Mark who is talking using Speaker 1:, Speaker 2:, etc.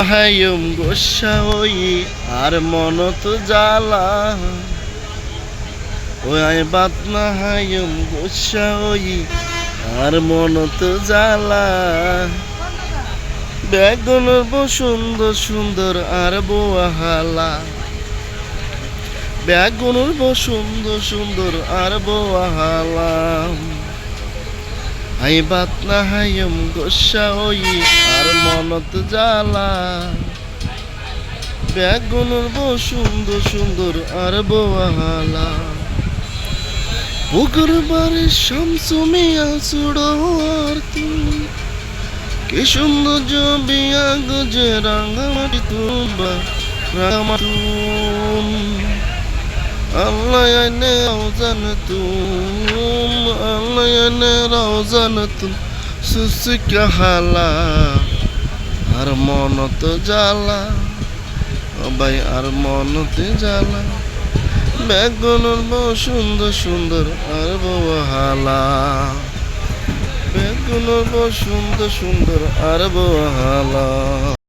Speaker 1: হায়ুম গোসা ওই আর মনত জ্বালা ওই আয় বাত না হায়ুম গোসা ওই আর মনত জ্বালা বেগুন সুন্দর সুন্দর আর বোয়াহালা বেগুন সুন্দর সুন্দর আর বোয়াহালা আই বাত না হায়ুম গোসা ওই আর মনত জ্বালা বেগুনের সুন্দর সুন্দর আর বোয়ালা পুকুর বাড়ির শামসুমিয়া সুড়োর তুমি কি সুন্দর জবিয়া গজে রাঙামাটি তুবা রাঙামাটুম আল্লাহ আইনে রাউজান তুম আল্লাহ আইনে রাউজান তুম সুসিকা হালা আর মনত জ্বালা ভাই আর মনতে জ্বালা বেগুনের সুন্দর সুন্দর আর বোয়ালা বেগুনের সুন্দর সুন্দর আর বোয়ালা।